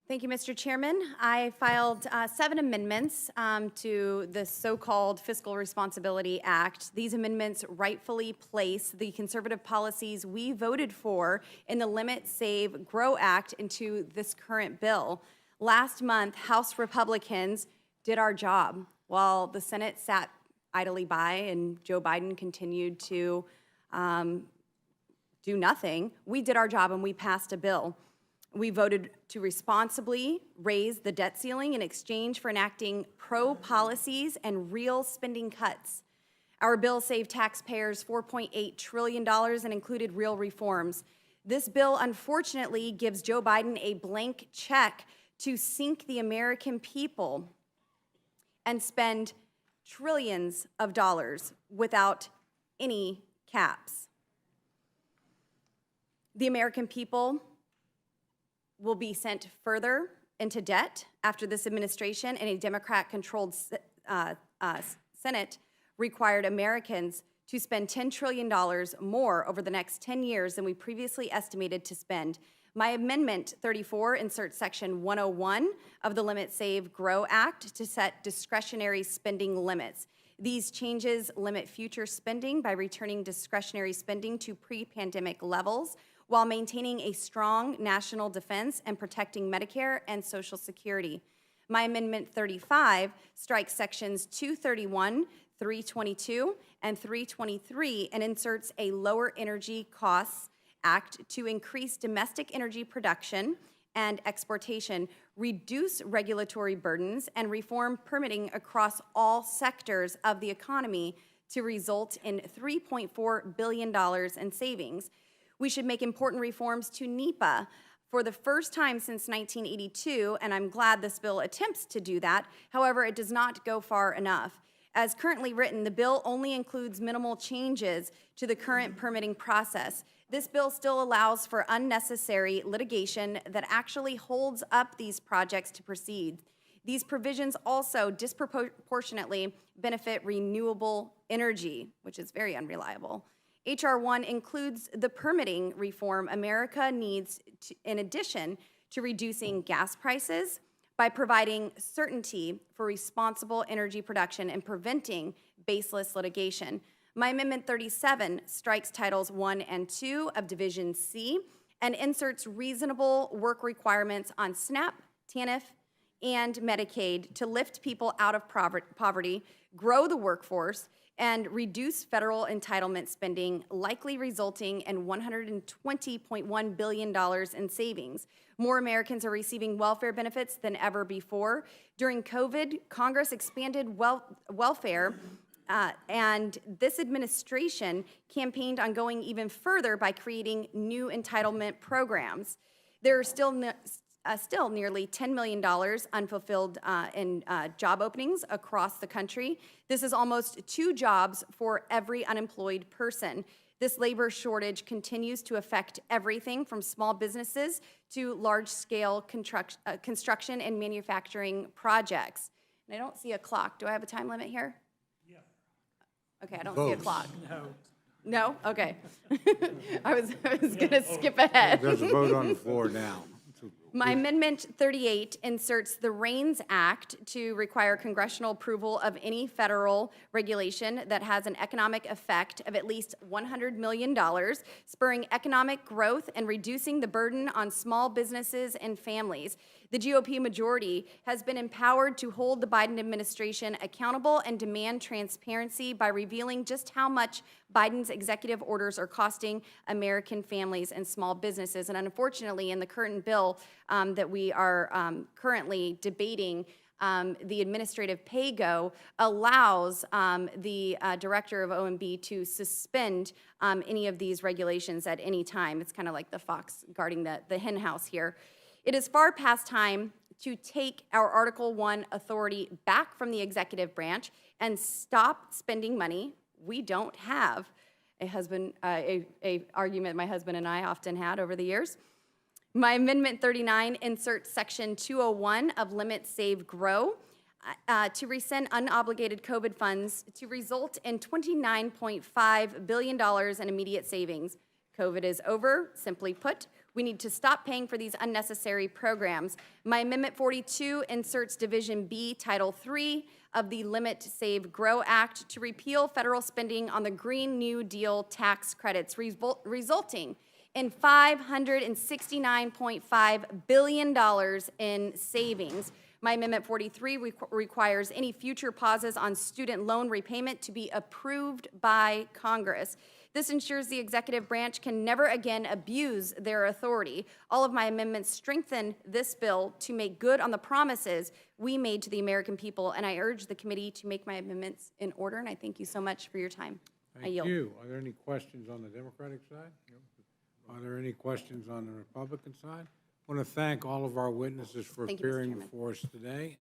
Thank you, Mr. Chairman. I filed 7 amendments to the so-called Fiscal Responsibility Act. These amendments rightfully place the conservative policies we voted for in the Limit, Save, Grow Act into this current bill. Last month, House Republicans did our job while the Senate sat idly by and Joe Biden continued to do nothing. We did our job and we passed a bill. We voted to responsibly raise the debt ceiling in exchange for enacting pro-policies and real spending cuts. Our bill saved taxpayers $4.8 trillion and included real reforms. This bill, unfortunately, gives Joe Biden a blank check to sink the American people and spend trillions of dollars without any caps. The American people will be sent further into debt after this administration and a Democrat-controlled Senate required Americans to spend $10 trillion more over the next 10 years than we previously estimated to spend. My Amendment 34 inserts Section 101 of the Limit, Save, Grow Act to set discretionary spending limits. These changes limit future spending by returning discretionary spending to pre-pandemic levels, while maintaining a strong national defense and protecting Medicare and Social Security. My Amendment 35 strikes Sections 231, 322, and 323 and inserts a Lower Energy Costs Act to increase domestic energy production and exportation, reduce regulatory burdens, and reform permitting across all sectors of the economy to result in $3.4 billion in savings. We should make important reforms to NEPA for the first time since 1982, and I'm glad this bill attempts to do that. However, it does not go far enough. As currently written, the bill only includes minimal changes to the current permitting process. This bill still allows for unnecessary litigation that actually holds up these projects to proceed. These provisions also disproportionately benefit renewable energy, which is very unreliable. H.R. 1 includes the permitting reform America needs in addition to reducing gas prices by providing certainty for responsible energy production and preventing baseless litigation. My Amendment 37 strikes Titles 1 and 2 of Division C and inserts reasonable work requirements on SNAP, TANF, and Medicaid to lift people out of poverty, grow the workforce, and reduce federal entitlement spending, likely resulting in $120.1 billion in savings. More Americans are receiving welfare benefits than ever before. During COVID, Congress expanded welfare, and this administration campaigned on going even further by creating new entitlement programs. There are still nearly $10 million unfulfilled in job openings across the country. This is almost 2 jobs for every unemployed person. This labor shortage continues to affect everything from small businesses to large-scale construction and manufacturing projects. And I don't see a clock. Do I have a time limit here? Yeah. Okay, I don't see a clock. No. No? Okay. I was going to skip ahead. There's a vote on the floor now. My Amendment 38 inserts the REINS Act to require congressional approval of any federal regulation that has an economic effect of at least $100 million, spurring economic growth and reducing the burden on small businesses and families. The GOP majority has been empowered to hold the Biden administration accountable and demand transparency by revealing just how much Biden's executive orders are costing American families and small businesses. And unfortunately, in the current bill that we are currently debating, the administrative pay-go allows the director of OMB to suspend any of these regulations at any time. It's kind of like the fox guarding the hen house here. It is far past time to take our Article 1 authority back from the executive branch and stop spending money we don't have. A argument my husband and I often had over the years. My Amendment 39 inserts Section 201 of Limit, Save, Grow to rescind unobligated COVID funds to result in $29.5 billion in immediate savings. COVID is over. Simply put, We need to stop paying for these unnecessary programs. My Amendment 42 inserts Division B, Title III of the Limit, Save, Grow Act to repeal federal spending on the Green New Deal tax credits, resulting in $569.5 billion in savings. My Amendment 43 requires any future pauses on student loan repayment to be approved by Congress. This ensures the executive branch can never again abuse their authority. All of my amendments strengthen this bill to make good on the promises we made to the American people, and I urge the committee to make my amendments in order, and I thank you so much for your time. Thank you. Are there any questions on the Democratic side? Are there any questions on the Republican side? I want to thank all of our witnesses for Thank you, Mr. appearing Chairman. before us today.